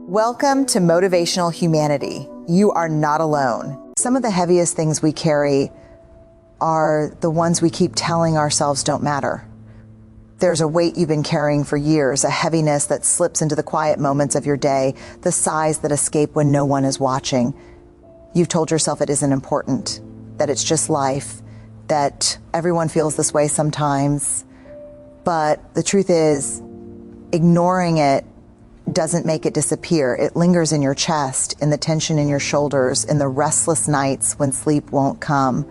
Welcome to Motivational Humanity. You are not alone. Some of the heaviest things we carry are the ones we keep telling ourselves don't matter. There's a weight you've been carrying for years, a heaviness that slips into the quiet moments of your day, the sighs that escape when no one is watching. You've told yourself it isn't important, that it's just life, that everyone feels this way sometimes. But the truth is, ignoring it doesn't make it disappear. It lingers in your chest, in the tension in your shoulders, in the restless nights when sleep won't come.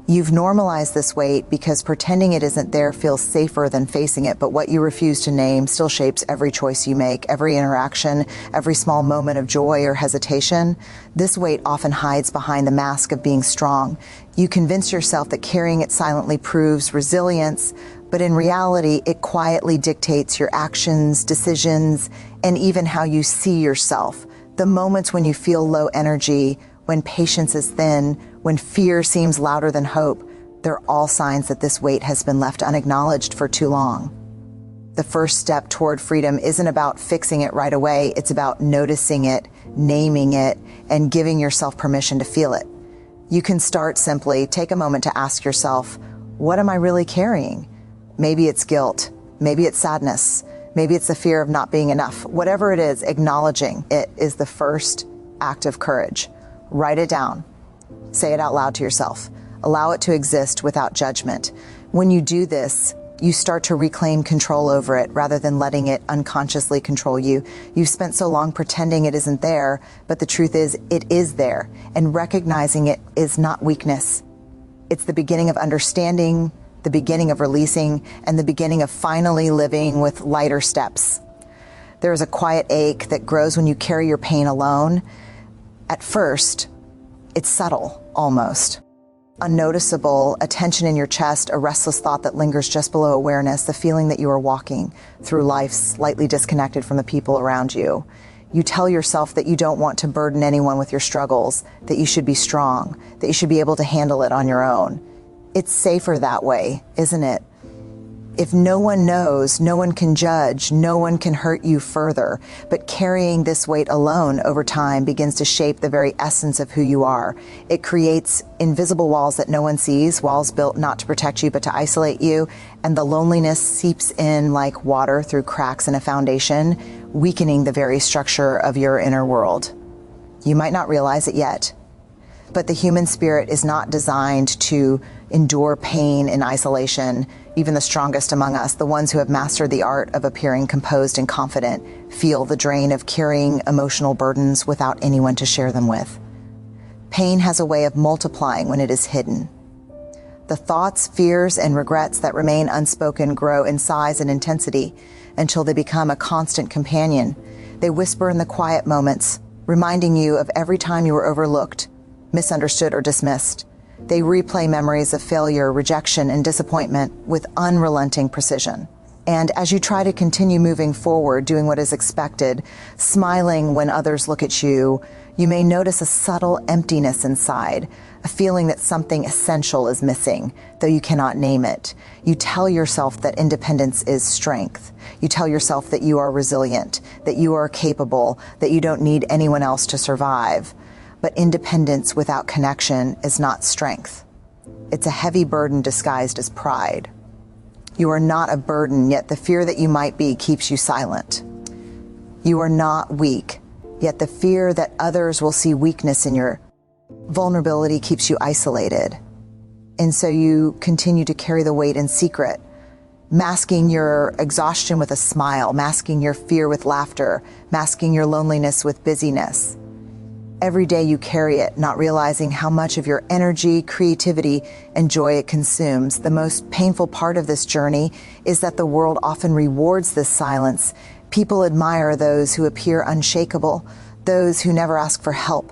You've normalized this weight because pretending it isn't there feels safer than facing it, but what you refuse to name still shapes every choice you make, every interaction, every small moment of joy or hesitation. This weight often hides behind the mask of being strong. You convince yourself that carrying it silently proves resilience, but in reality, it quietly dictates your actions, decisions, and even how you see yourself. The moments when you feel low energy, when patience is thin, when fear seems louder than hope, they're all signs that this weight has been left unacknowledged for too long. The first step toward freedom isn't about fixing it right away. It's about noticing it, naming it, and giving yourself permission to feel it. You can start simply. Take a moment to ask yourself, what am I really carrying? Maybe it's guilt. Maybe it's sadness. Maybe it's the fear of not being enough. Whatever it is, acknowledging it is the first act of courage. Write it down. Say it out loud to yourself. Allow it to exist without judgment. When you do this, you start to reclaim control over it rather than letting it unconsciously control you. You've spent so long pretending it isn't there, but the truth is, it is there. And recognizing it is not weakness. It's the beginning of understanding, the beginning of releasing, and the beginning of finally living with lighter steps. There is a quiet ache that grows when you carry your pain alone. At first, it's subtle, almost. Unnoticeable, a tension in your chest, a restless thought that lingers just below awareness, the feeling that you are walking through life slightly disconnected from the people around you. You tell yourself that you don't want to burden anyone with your struggles, that you should be strong, that you should be able to handle it on your own. It's safer that way, isn't it? If no one knows, no one can judge, no one can hurt you further. But carrying this weight alone over time begins to shape the very essence of who you are. It creates invisible walls that no one sees, walls built not to protect you but to isolate you, and the loneliness seeps in like water through cracks in a foundation, weakening the very structure of your inner world. You might not realize it yet, but the human spirit is not designed to endure pain in isolation. Even the strongest among us, the ones who have mastered the art of appearing composed and confident, feel the drain of carrying emotional burdens without anyone to share them with. Pain has a way of multiplying when it is hidden. The thoughts, fears, and regrets that remain unspoken grow in size and intensity until they become a constant companion. They whisper in the quiet moments, reminding you of every time you were overlooked, misunderstood, or dismissed. They replay memories of failure, rejection, and disappointment with unrelenting precision. And as you try to continue moving forward, doing what is expected, smiling when others look at you, you may notice a subtle emptiness inside, a feeling that something essential is missing, though you cannot name it. You tell yourself that independence is strength. You tell yourself that you are resilient, that you are capable, that you don't need anyone else to survive. But independence without connection is not strength. It's a heavy burden disguised as pride. You are not a burden, yet the fear that you might be keeps you silent. You are not weak, yet the fear that others will see weakness in your vulnerability keeps you isolated. And so you continue to carry the weight in secret, masking your exhaustion with a smile, masking your fear with laughter, masking your loneliness with busyness. Every day you carry it, not realizing how much of your energy, creativity, and joy it consumes. The most painful part of this journey is that the world often rewards this silence. People admire those who appear unshakable, those who never ask for help,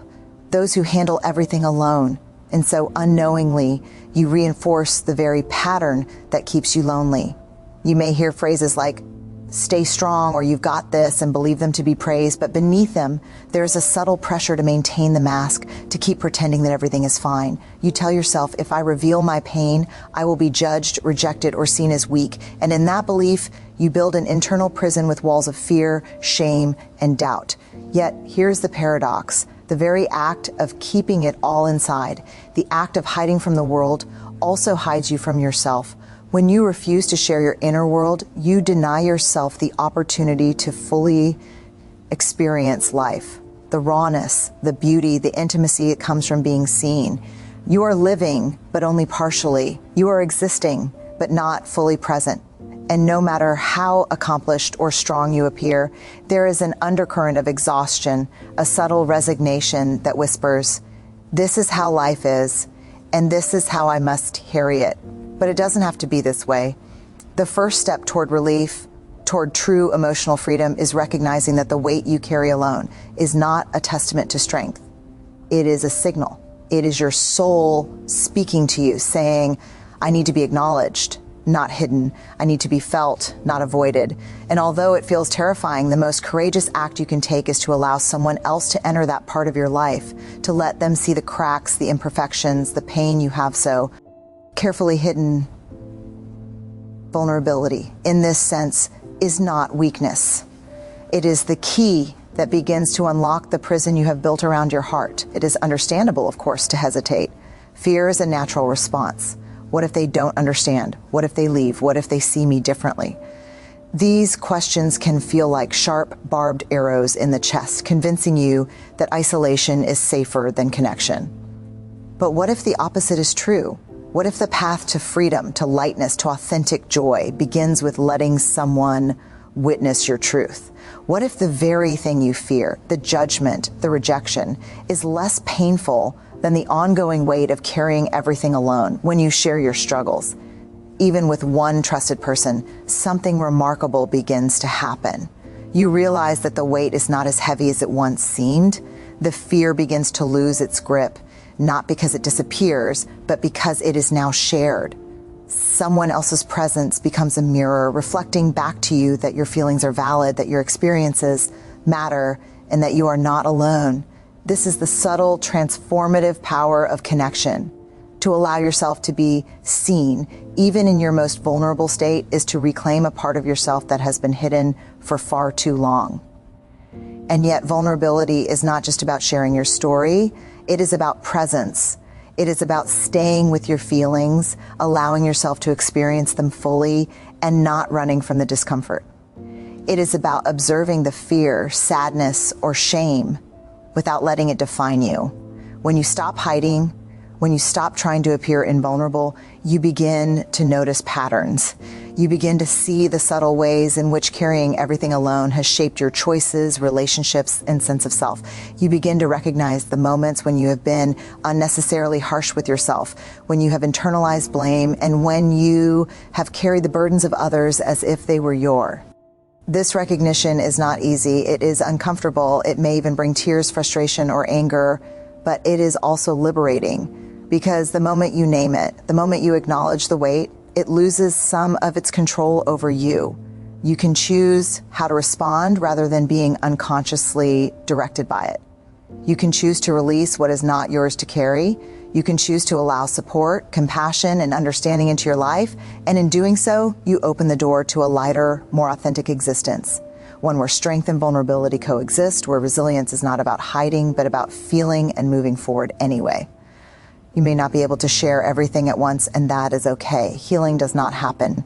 those who handle everything alone. And so unknowingly, you reinforce the very pattern that keeps you lonely. You may hear phrases like, stay strong, or you've got this, and believe them to be praised, but beneath them, there's a subtle pressure to maintain the mask, to keep pretending that everything is fine. You tell yourself, if I reveal my pain, I will be judged, rejected, or seen as weak. And in that belief, You build an internal prison with walls of fear, shame, and doubt. Yet, here's the paradox. The very act of keeping it all inside, the act of hiding from the world, also hides you from yourself. When you refuse to share your inner world, you deny yourself the opportunity to fully experience life. The rawness, the beauty, the intimacy that comes from being seen. You are living, but only partially. You are existing, but not fully present. And no matter how accomplished or strong you appear, there is an undercurrent of exhaustion, a subtle resignation that whispers, "This is how life is, and this is how I must carry it." But it doesn't have to be this way. The first step toward relief, toward true emotional freedom, is recognizing that the weight you carry alone is not a testament to strength. It is a signal. It is your soul speaking to you, saying, "I need to be acknowledged, not hidden. I need to be felt, not avoided." And although it feels terrifying, the most courageous act you can take is to allow someone else to enter that part of your life, to let them see the cracks, the imperfections, the pain you have so carefully hidden. Vulnerability, in this sense, is not weakness. It is the key that begins to unlock the prison you have built around your heart. It is understandable, of course, to hesitate. Fear is a natural response. What if they don't understand? What if they leave? What if they see me differently? These questions can feel like sharp, barbed arrows in the chest, convincing you that isolation is safer than connection. But what if the opposite is true? What if the path to freedom, to lightness, to authentic joy begins with letting someone witness your truth? What if the very thing you fear, the judgment, the rejection, is less painful than the ongoing weight of carrying everything alone when you share your struggles? Even with one trusted person, something remarkable begins to happen. You realize that the weight is not as heavy as it once seemed. The fear begins to lose its grip, not because it disappears, but because it is now shared. Someone else's presence becomes a mirror, reflecting back to you that your feelings are valid, that your experiences matter, and that you are not alone. This is the subtle, transformative power of connection. To allow yourself to be seen, even in your most vulnerable state, is to reclaim a part of yourself that has been hidden for far too long. And yet, vulnerability is not just about sharing your story. It is about presence. It is about staying with your feelings, allowing yourself to experience them fully, and not running from the discomfort. It is about observing the fear, sadness, or shame without letting it define you. When you stop hiding, when you stop trying to appear invulnerable, you begin to notice patterns. You begin to see the subtle ways in which carrying everything alone has shaped your choices, relationships, and sense of self. You begin to recognize the moments when you have been unnecessarily harsh with yourself, when you have internalized blame, and when you have carried the burdens of others as if they were yours. This recognition is not easy. It is uncomfortable. It may even bring tears, frustration, or anger, but it is also liberating. Because the moment you name it, the moment you acknowledge the weight, it loses some of its control over you. You can choose how to respond rather than being unconsciously directed by it. You can choose to release what is not yours to carry. You can choose to allow support, compassion, and understanding into your life. And in doing so, you open the door to a lighter, more authentic existence. One where strength and vulnerability coexist, where resilience is not about hiding, but about feeling and moving forward anyway. You may not be able to share everything at once, and that is okay. Healing does not happen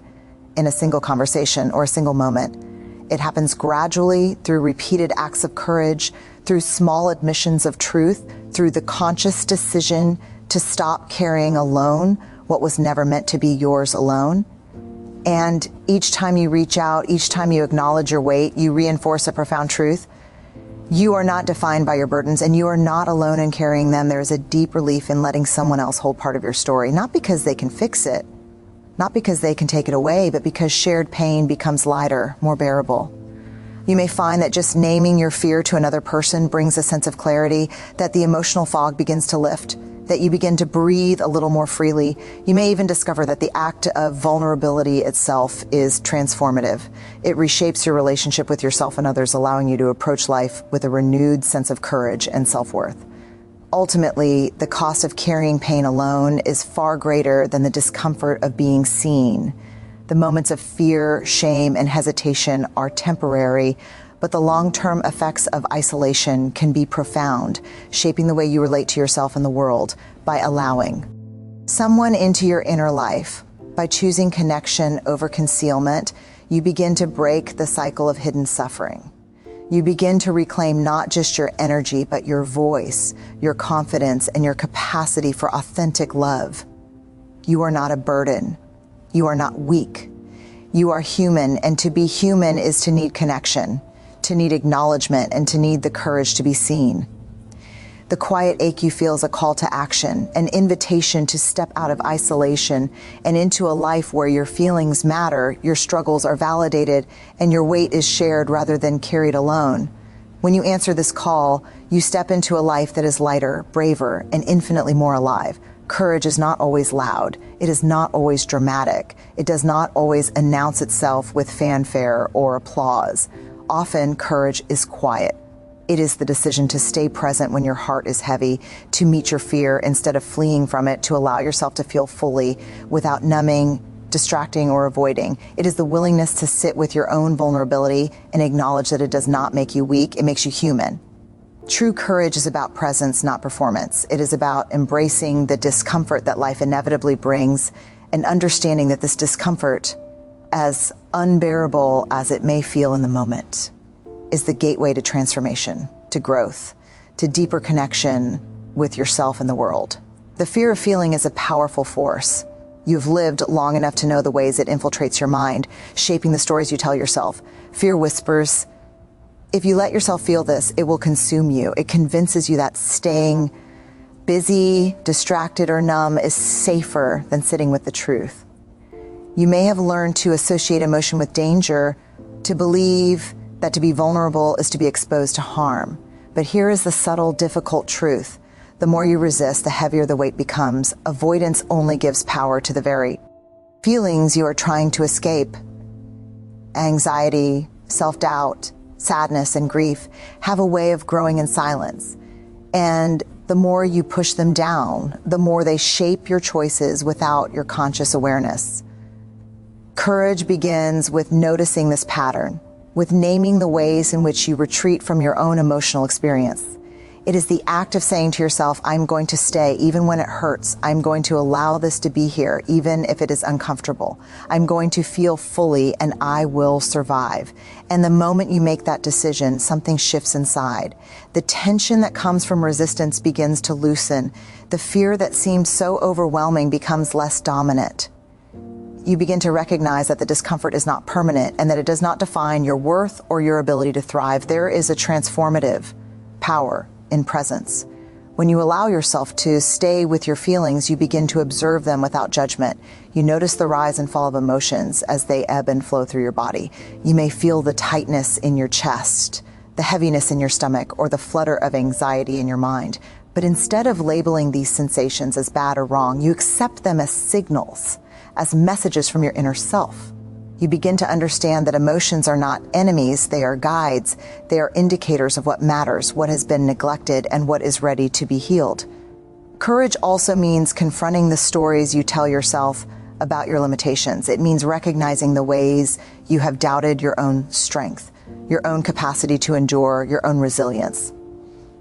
in a single conversation or a single moment. It happens gradually through repeated acts of courage, through small admissions of truth, through the conscious decision to stop carrying alone what was never meant to be yours alone. And each time you reach out, each time you acknowledge your weight, you reinforce a profound truth. You are not defined by your burdens, and you are not alone in carrying them. There is a deep relief in letting someone else hold part of your story, not because they can fix it, not because they can take it away, but because shared pain becomes lighter, more bearable. You may find that just naming your fear to another person brings a sense of clarity, that the emotional fog begins to lift, that you begin to breathe a little more freely. You may even discover that the act of vulnerability itself is transformative. It reshapes your relationship with yourself and others, allowing you to approach life with a renewed sense of courage and self-worth. Ultimately, the cost of carrying pain alone is far greater than the discomfort of being seen. The moments of fear, shame, and hesitation are temporary, but the long-term effects of isolation can be profound, shaping the way you relate to yourself and the world by allowing someone into your inner life. By choosing connection over concealment, you begin to break the cycle of hidden suffering. You begin to reclaim not just your energy, but your voice, your confidence, and your capacity for authentic love. You are not a burden. You are not weak. You are human, and to be human is to need connection, to need acknowledgement, and to need the courage to be seen. The quiet ache you feel is a call to action, an invitation to step out of isolation and into a life where your feelings matter, your struggles are validated, and your weight is shared rather than carried alone. When you answer this call, you step into a life that is lighter, braver, and infinitely more alive. Courage is not always loud. It is not always dramatic. It does not always announce itself with fanfare or applause. Often, courage is quiet. It is the decision to stay present when your heart is heavy, to meet your fear instead of fleeing from it, to allow yourself to feel fully without numbing, distracting, or avoiding. It is the willingness to sit with your own vulnerability and acknowledge that it does not make you weak, it makes you human. True courage is about presence, not performance. It is about embracing the discomfort that life inevitably brings and understanding that this discomfort, as unbearable as it may feel in the moment, is the gateway to transformation, to growth, to deeper connection with yourself and the world. The fear of feeling is a powerful force. You've lived long enough to know the ways it infiltrates your mind, shaping the stories you tell yourself. Fear whispers, if you let yourself feel this, it will consume you. It convinces you that staying busy, distracted, or numb is safer than sitting with the truth. You may have learned to associate emotion with danger, to believe that to be vulnerable is to be exposed to harm. But here is the subtle, difficult truth. The more you resist, the heavier the weight becomes. Avoidance only gives power to the very feelings you are trying to escape. Anxiety, self-doubt, sadness, and grief have a way of growing in silence. And the more you push them down, the more they shape your choices without your conscious awareness. Courage begins with noticing this pattern, with naming the ways in which you retreat from your own emotional experience. It is the act of saying to yourself, I'm going to stay even when it hurts. I'm going to allow this to be here, even if it is uncomfortable. I'm going to feel fully and I will survive. And the moment you make that decision, something shifts inside. The tension that comes from resistance begins to loosen. The fear that seems so overwhelming becomes less dominant. You begin to recognize that the discomfort is not permanent and that it does not define your worth or your ability to thrive. There is a transformative power in presence. When you allow yourself to stay with your feelings, you begin to observe them without judgment. You notice the rise and fall of emotions as they ebb and flow through your body. You may feel the tightness in your chest, the heaviness in your stomach, or the flutter of anxiety in your mind. But instead of labeling these sensations as bad or wrong, you accept them as signals, as messages from your inner self. You begin to understand that emotions are not enemies, they are guides. They are indicators of what matters, what has been neglected, and what is ready to be healed. Courage also means confronting the stories you tell yourself about your limitations. It means recognizing the ways you have doubted your own strength, your own capacity to endure, your own resilience.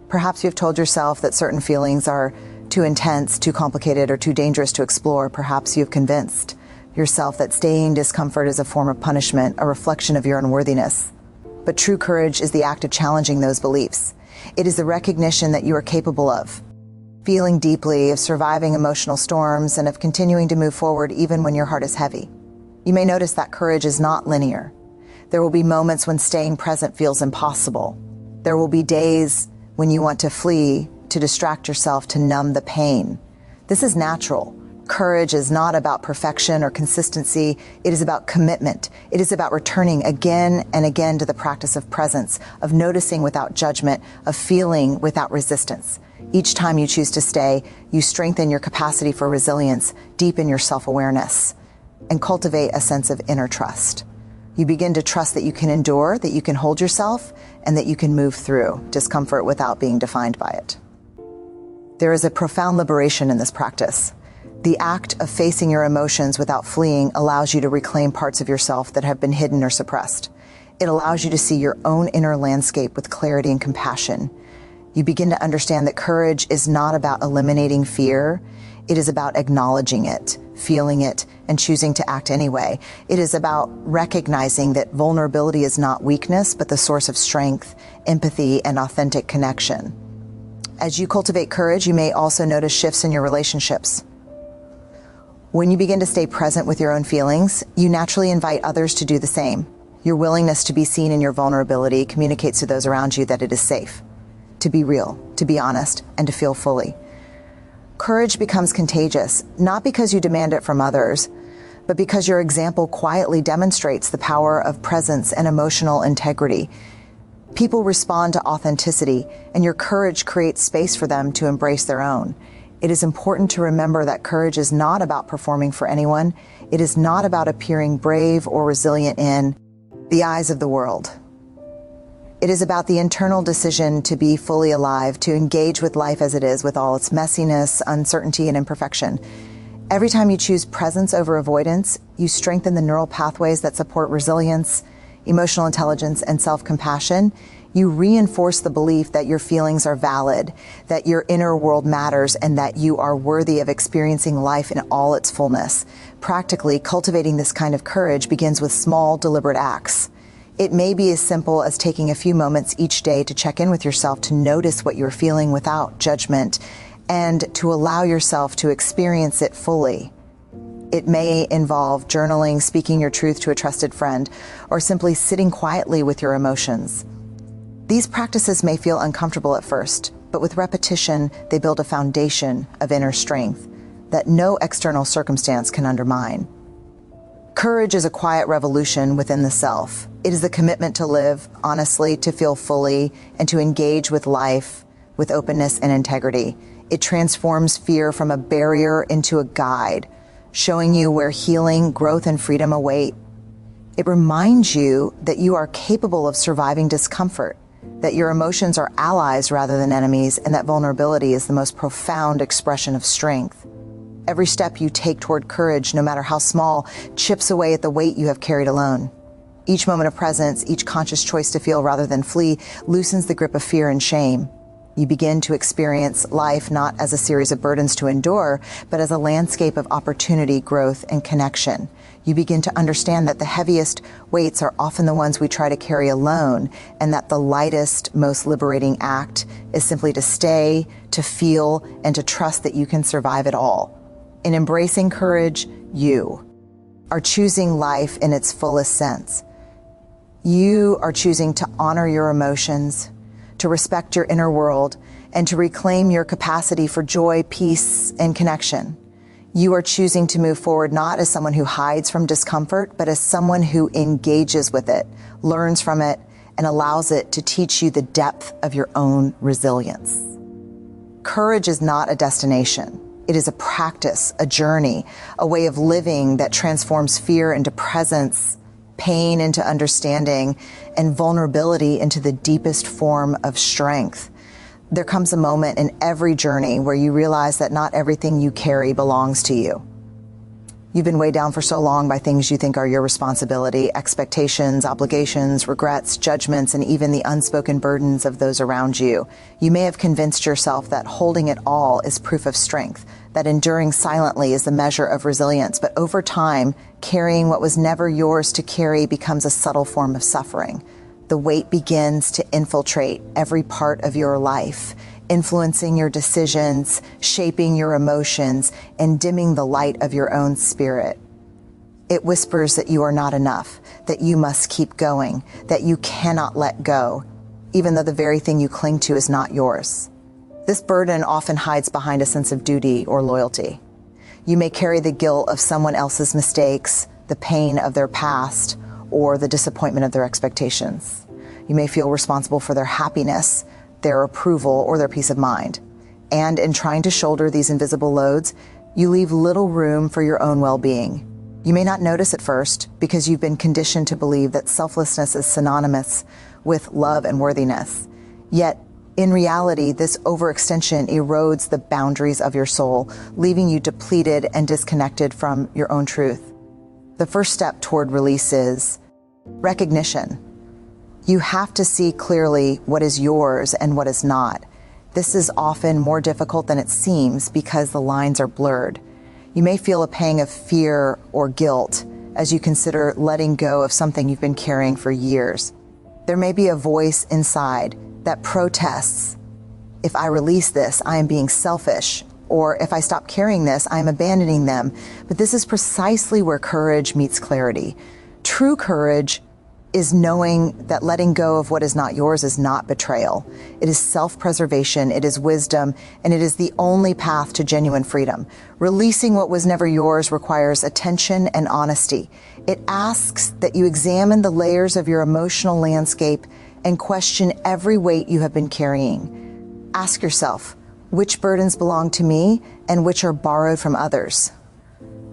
Perhaps you've told yourself that certain feelings are too intense, too complicated, or too dangerous to explore. Perhaps you've convinced yourself that staying in discomfort is a form of punishment, a reflection of your unworthiness. But true courage is the act of challenging those beliefs. It is the recognition that you are capable of feeling deeply, of surviving emotional storms, and of continuing to move forward even when your heart is heavy. You may notice that courage is not linear. There will be moments when staying present feels impossible. There will be days when you want to flee, to distract yourself, to numb the pain. This is natural. Courage is not about perfection or consistency. It is about commitment. It is about returning again and again to the practice of presence, of noticing without judgment, of feeling without resistance. Each time you choose to stay, you strengthen your capacity for resilience, deepen your self-awareness, and cultivate a sense of inner trust. You begin to trust that you can endure, that you can hold yourself, and that you can move through discomfort without being defined by it. There is a profound liberation in this practice. The act of facing your emotions without fleeing allows you to reclaim parts of yourself that have been hidden or suppressed. It allows you to see your own inner landscape with clarity and compassion. You begin to understand that courage is not about eliminating fear. It is about acknowledging it, feeling it, and choosing to act anyway. It is about recognizing that vulnerability is not weakness, but the source of strength, empathy, and authentic connection. As you cultivate courage, you may also notice shifts in your relationships. When you begin to stay present with your own feelings, you naturally invite others to do the same. Your willingness to be seen in your vulnerability communicates to those around you that it is safe to be real, to be honest, and to feel fully. Courage becomes contagious, not because you demand it from others, but because your example quietly demonstrates the power of presence and emotional integrity. People respond to authenticity, and your courage creates space for them to embrace their own. It is important to remember that courage is not about performing for anyone. It is not about appearing brave or resilient in the eyes of the world. It is about the internal decision to be fully alive, to engage with life as it is, with all its messiness, uncertainty, and imperfection. Every time you choose presence over avoidance, you strengthen the neural pathways that support resilience, emotional intelligence, and self-compassion. You reinforce the belief that your feelings are valid, that your inner world matters, and that you are worthy of experiencing life in all its fullness. Practically, cultivating this kind of courage begins with small, deliberate acts. It may be as simple as taking a few moments each day to check in with yourself, to notice what you're feeling without judgment, and to allow yourself to experience it fully. It may involve journaling, speaking your truth to a trusted friend, or simply sitting quietly with your emotions. These practices may feel uncomfortable at first, but with repetition, they build a foundation of inner strength that no external circumstance can undermine. Courage is a quiet revolution within the self. It is the commitment to live honestly, to feel fully, and to engage with life with openness and integrity. It transforms fear from a barrier into a guide, showing you where healing, growth, and freedom await. It reminds you that you are capable of surviving discomfort, that your emotions are allies rather than enemies, and that vulnerability is the most profound expression of strength. Every step you take toward courage, no matter how small, chips away at the weight you have carried alone. Each moment of presence, each conscious choice to feel rather than flee, loosens the grip of fear and shame. You begin to experience life not as a series of burdens to endure, but as a landscape of opportunity, growth, and connection. You begin to understand that the heaviest weights are often the ones we try to carry alone, and that the lightest, most liberating act is simply to stay, to feel, and to trust that you can survive it all. In embracing courage, you are choosing life in its fullest sense. You are choosing to honor your emotions, to respect your inner world, and to reclaim your capacity for joy, peace, and connection. You are choosing to move forward not as someone who hides from discomfort, but as someone who engages with it, learns from it, and allows it to teach you the depth of your own resilience. Courage is not a destination. It is a practice, a journey, a way of living that transforms fear into presence, pain into understanding, and vulnerability into the deepest form of strength. There comes a moment in every journey where you realize that not everything you carry belongs to you. You've been weighed down for so long by things you think are your responsibility, expectations, obligations, regrets, judgments, and even the unspoken burdens of those around you. You may have convinced yourself that holding it all is proof of strength, that enduring silently is the measure of resilience. But over time, carrying what was never yours to carry becomes a subtle form of suffering. The weight begins to infiltrate every part of your life, influencing your decisions, shaping your emotions, and dimming the light of your own spirit. It whispers that you are not enough, that you must keep going, that you cannot let go, even though the very thing you cling to is not yours. This burden often hides behind a sense of duty or loyalty. You may carry the guilt of someone else's mistakes, the pain of their past, or the disappointment of their expectations. You may feel responsible for their happiness, their approval, or their peace of mind. And in trying to shoulder these invisible loads, you leave little room for your own well-being. You may not notice at first because you've been conditioned to believe that selflessness is synonymous with love and worthiness. Yet, In reality, this overextension erodes the boundaries of your soul, leaving you depleted and disconnected from your own truth. The first step toward release is recognition. You have to see clearly what is yours and what is not. This is often more difficult than it seems because the lines are blurred. You may feel a pang of fear or guilt as you consider letting go of something you've been carrying for years. There may be a voice inside that protests, if I release this, I am being selfish, or if I stop carrying this, I am abandoning them. But this is precisely where courage meets clarity. True courage is knowing that letting go of what is not yours is not betrayal. It is self-preservation, it is wisdom, and it is the only path to genuine freedom. Releasing what was never yours requires attention and honesty. It asks that you examine the layers of your emotional landscape and question every weight you have been carrying. Ask yourself, which burdens belong to me and which are borrowed from others?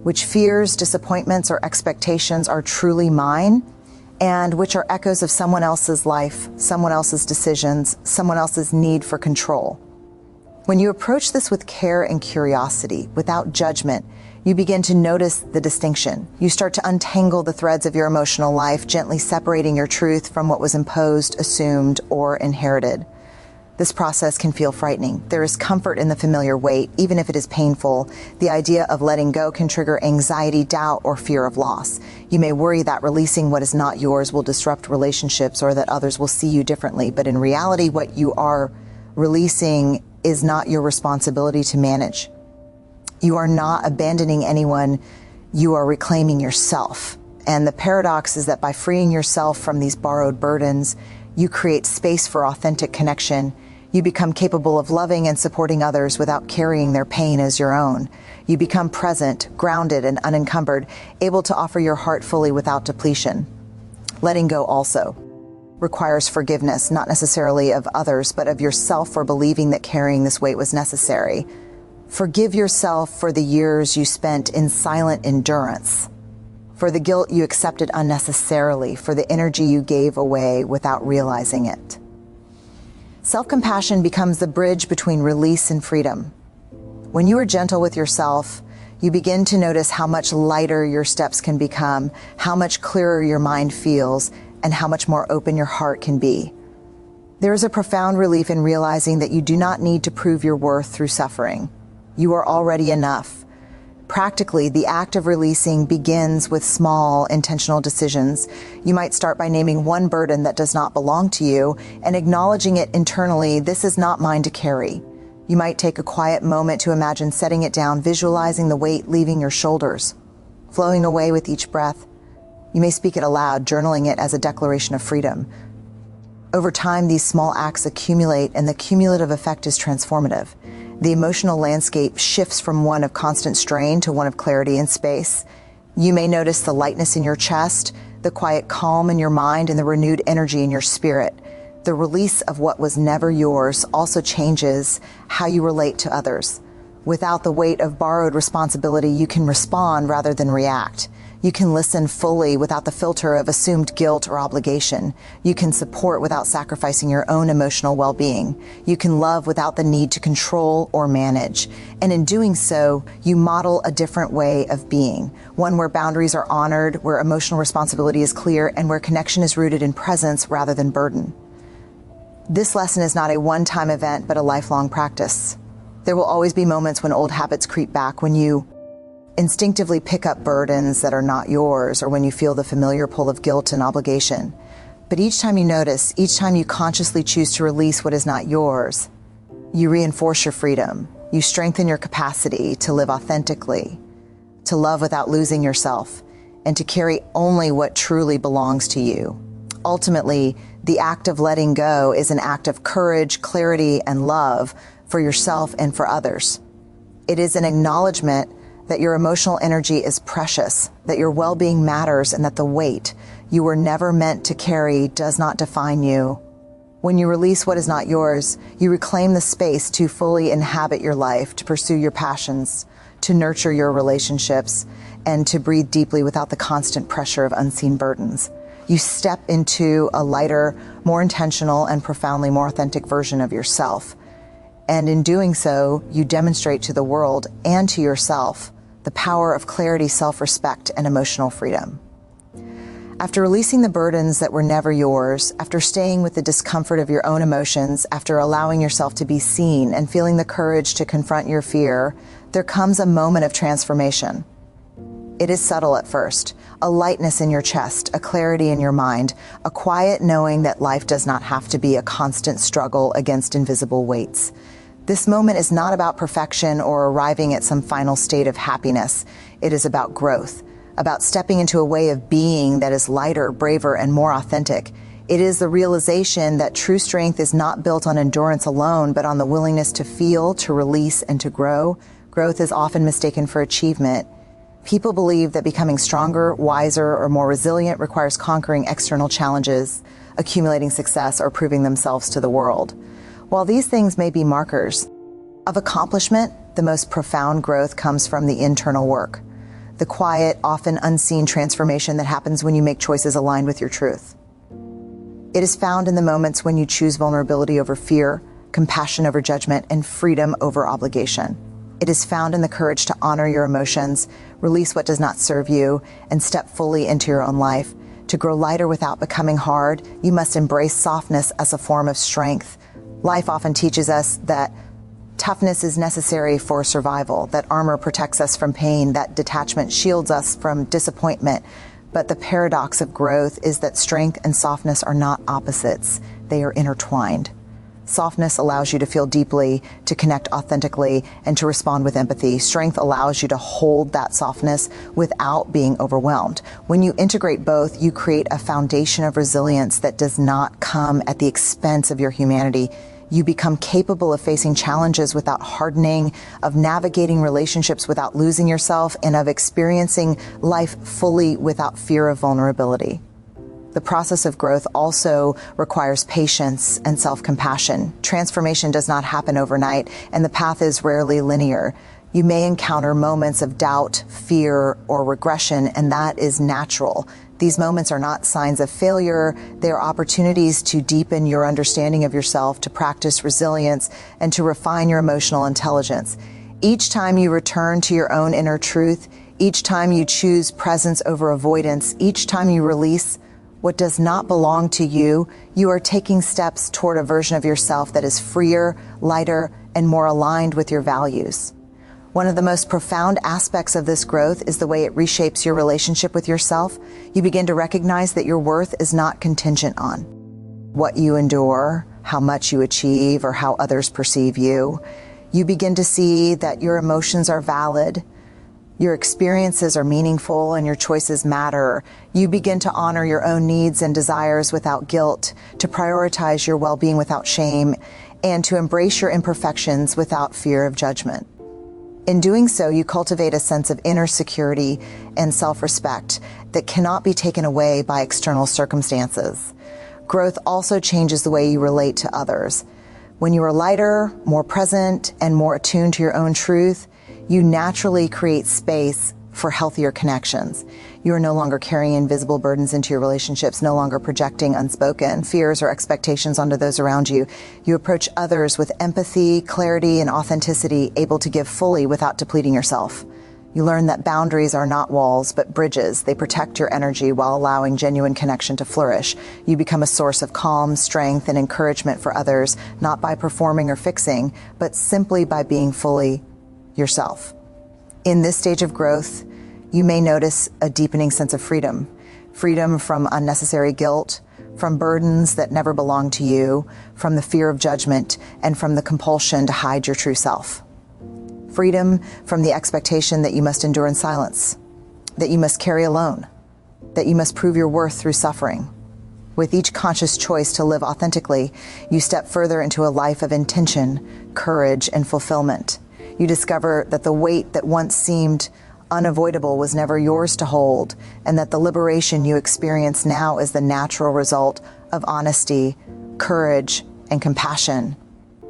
Which fears, disappointments, or expectations are truly mine? And which are echoes of someone else's life, someone else's decisions, someone else's need for control. When you approach this with care and curiosity, without judgment, you begin to notice the distinction. You start to untangle the threads of your emotional life, gently separating your truth from what was imposed, assumed, or inherited. This process can feel frightening. There is comfort in the familiar weight, even if it is painful. The idea of letting go can trigger anxiety, doubt, or fear of loss. You may worry that releasing what is not yours will disrupt relationships or that others will see you differently. But in reality, what you are releasing is not your responsibility to manage. You are not abandoning anyone. You are reclaiming yourself. And the paradox is that by freeing yourself from these borrowed burdens, you create space for authentic connection. You become capable of loving and supporting others without carrying their pain as your own. You become present, grounded, and unencumbered, able to offer your heart fully without depletion. Letting go also requires forgiveness, not necessarily of others, but of yourself for believing that carrying this weight was necessary. Forgive yourself for the years you spent in silent endurance, for the guilt you accepted unnecessarily, for the energy you gave away without realizing it. Self-compassion becomes the bridge between release and freedom. When you are gentle with yourself, you begin to notice how much lighter your steps can become, how much clearer your mind feels, and how much more open your heart can be. There is a profound relief in realizing that you do not need to prove your worth through suffering. You are already enough. Practically, the act of releasing begins with small, intentional decisions. You might start by naming one burden that does not belong to you and acknowledging it internally, this is not mine to carry. You might take a quiet moment to imagine setting it down, visualizing the weight leaving your shoulders, flowing away with each breath. You may speak it aloud, journaling it as a declaration of freedom. Over time, these small acts accumulate, and the cumulative effect is transformative. The emotional landscape shifts from one of constant strain to one of clarity and space. You may notice the lightness in your chest, the quiet calm in your mind, and the renewed energy in your spirit. The release of what was never yours also changes how you relate to others. Without the weight of borrowed responsibility, you can respond rather than react. You can listen fully without the filter of assumed guilt or obligation. You can support without sacrificing your own emotional well-being. You can love without the need to control or manage. And in doing so, you model a different way of being, one where boundaries are honored, where emotional responsibility is clear, and where connection is rooted in presence rather than burden. This lesson is not a one-time event, but a lifelong practice. There will always be moments when old habits creep back, when you instinctively pick up burdens that are not yours, or when you feel the familiar pull of guilt and obligation. But each time you notice, each time you consciously choose to release what is not yours, you reinforce your freedom. You strengthen your capacity to live authentically, to love without losing yourself, and to carry only what truly belongs to you. Ultimately, the act of letting go is an act of courage, clarity, and love for yourself and for others. It is an acknowledgement that your emotional energy is precious, that your well-being matters, and that the weight you were never meant to carry does not define you. When you release what is not yours, you reclaim the space to fully inhabit your life, to pursue your passions, to nurture your relationships, and to breathe deeply without the constant pressure of unseen burdens. You step into a lighter, more intentional, and profoundly more authentic version of yourself. And in doing so, you demonstrate to the world and to yourself the power of clarity, self-respect, and emotional freedom. After releasing the burdens that were never yours, after staying with the discomfort of your own emotions, after allowing yourself to be seen and feeling the courage to confront your fear, there comes a moment of transformation. It is subtle at first, a lightness in your chest, a clarity in your mind, a quiet knowing that life does not have to be a constant struggle against invisible weights. This moment is not about perfection or arriving at some final state of happiness. It is about growth, about stepping into a way of being that is lighter, braver, and more authentic. It is the realization that true strength is not built on endurance alone, but on the willingness to feel, to release, and to grow. Growth is often mistaken for achievement. People believe that becoming stronger, wiser, or more resilient requires conquering external challenges, accumulating success, or proving themselves to the world. While these things may be markers of accomplishment, the most profound growth comes from the internal work, the quiet, often unseen transformation that happens when you make choices aligned with your truth. It is found in the moments when you choose vulnerability over fear, compassion over judgment, and freedom over obligation. It is found in the courage to honor your emotions, release what does not serve you, and step fully into your own life. To grow lighter without becoming hard, you must embrace softness as a form of strength. Life often teaches us that toughness is necessary for survival, that armor protects us from pain, that detachment shields us from disappointment. But the paradox of growth is that strength and softness are not opposites. They are intertwined. Softness allows you to feel deeply, to connect authentically, and to respond with empathy. Strength allows you to hold that softness without being overwhelmed. When you integrate both, you create a foundation of resilience that does not come at the expense of your humanity. You become capable of facing challenges without hardening, of navigating relationships without losing yourself, and of experiencing life fully without fear of vulnerability. The process of growth also requires patience and self-compassion. Transformation does not happen overnight, and the path is rarely linear. You may encounter moments of doubt, fear, or regression, and that is natural. These moments are not signs of failure. They are opportunities to deepen your understanding of yourself, to practice resilience, and to refine your emotional intelligence. Each time you return to your own inner truth, each time you choose presence over avoidance, each time you release what does not belong to you, you are taking steps toward a version of yourself that is freer, lighter, and more aligned with your values. One of the most profound aspects of this growth is the way it reshapes your relationship with yourself. You begin to recognize that your worth is not contingent on what you endure, how much you achieve, or how others perceive you. You begin to see that your emotions are valid, your experiences are meaningful, and your choices matter. You begin to honor your own needs and desires without guilt, to prioritize your well-being without shame, and to embrace your imperfections without fear of judgment. In doing so, you cultivate a sense of inner security and self-respect that cannot be taken away by external circumstances. Growth also changes the way you relate to others. When you are lighter, more present, and more attuned to your own truth, you naturally create space for healthier connections. You are no longer carrying invisible burdens into your relationships, no longer projecting unspoken fears or expectations onto those around you. You approach others with empathy, clarity, and authenticity, able to give fully without depleting yourself. You learn that boundaries are not walls, but bridges. They protect your energy while allowing genuine connection to flourish. You become a source of calm, strength, and encouragement for others, not by performing or fixing, but simply by being fully yourself. In this stage of growth, you may notice a deepening sense of freedom. Freedom from unnecessary guilt, from burdens that never belong to you, from the fear of judgment, and from the compulsion to hide your true self. Freedom from the expectation that you must endure in silence, that you must carry alone, that you must prove your worth through suffering. With each conscious choice to live authentically, you step further into a life of intention, courage, and fulfillment. You discover that the weight that once seemed unavoidable was never yours to hold, and that the liberation you experience now is the natural result of honesty, courage, and compassion.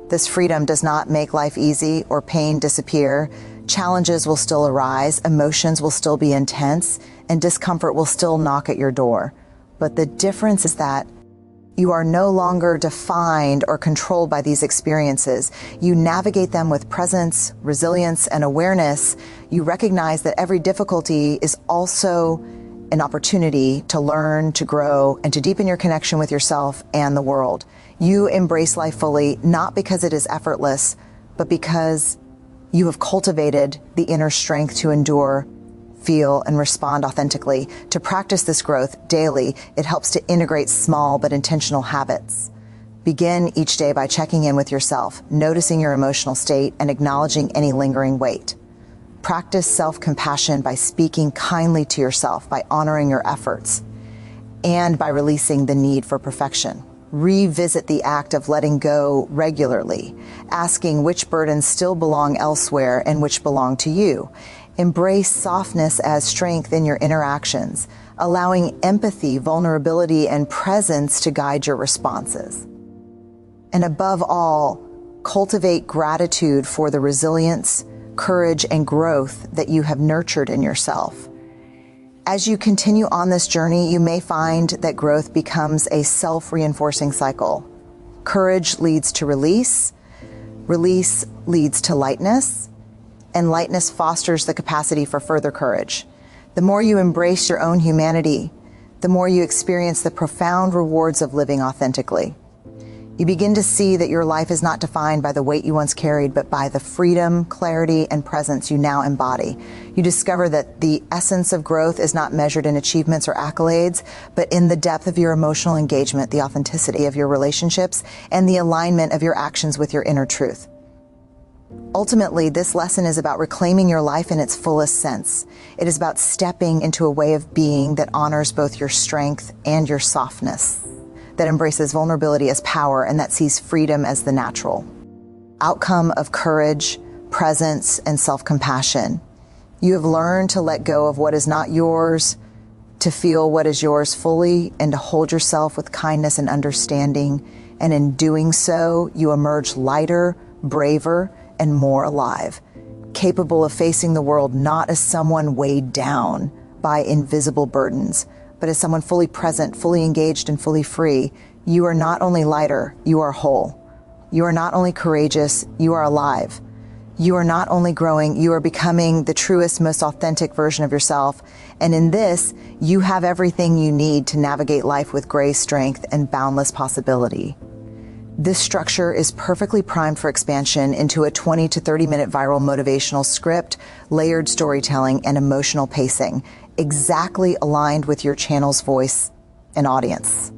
This freedom does not make life easy or pain disappear. Challenges will still arise, emotions will still be intense, and discomfort will still knock at your door. But the difference is that you are no longer defined or controlled by these experiences. You navigate them with presence, resilience, and awareness. You recognize that every difficulty is also an opportunity to learn, to grow, and to deepen your connection with yourself and the world. You embrace life fully, not because it is effortless, but because you have cultivated the inner strength to endure, feel, and respond authentically. To practice this growth daily, it helps to integrate small but intentional habits. Begin each day by checking in with yourself, noticing your emotional state, and acknowledging any lingering weight. Practice self-compassion by speaking kindly to yourself, by honoring your efforts, and by releasing the need for perfection. Revisit the act of letting go regularly, asking which burdens still belong elsewhere and which belong to you. Embrace softness as strength in your interactions, allowing empathy, vulnerability, and presence to guide your responses. And above all, cultivate gratitude for the resilience, courage, and growth that you have nurtured in yourself. As you continue on this journey, you may find that growth becomes a self-reinforcing cycle. Courage leads to release, release leads to lightness, and lightness fosters the capacity for further courage. The more you embrace your own humanity, the more you experience the profound rewards of living authentically. You begin to see that your life is not defined by the weight you once carried, but by the freedom, clarity, and presence you now embody. You discover that the essence of growth is not measured in achievements or accolades, but in the depth of your emotional engagement, the authenticity of your relationships, and the alignment of your actions with your inner truth. Ultimately, this lesson is about reclaiming your life in its fullest sense. It is about stepping into a way of being that honors both your strength and your softness, that embraces vulnerability as power, and that sees freedom as the natural outcome of courage, presence, and self-compassion. You have learned to let go of what is not yours, to feel what is yours fully, and to hold yourself with kindness and understanding. And in doing so, you emerge lighter, braver, and more alive, capable of facing the world not as someone weighed down by invisible burdens, but as someone fully present, fully engaged, and fully free. You are not only lighter, you are whole. You are not only courageous, you are alive. You are not only growing, you are becoming the truest, most authentic version of yourself. And in this, you have everything you need to navigate life with grace, strength, and boundless possibility. This structure is perfectly primed for expansion into a 20 to 30-minute viral motivational script, layered storytelling, and emotional pacing, exactly aligned with your channel's voice and audience.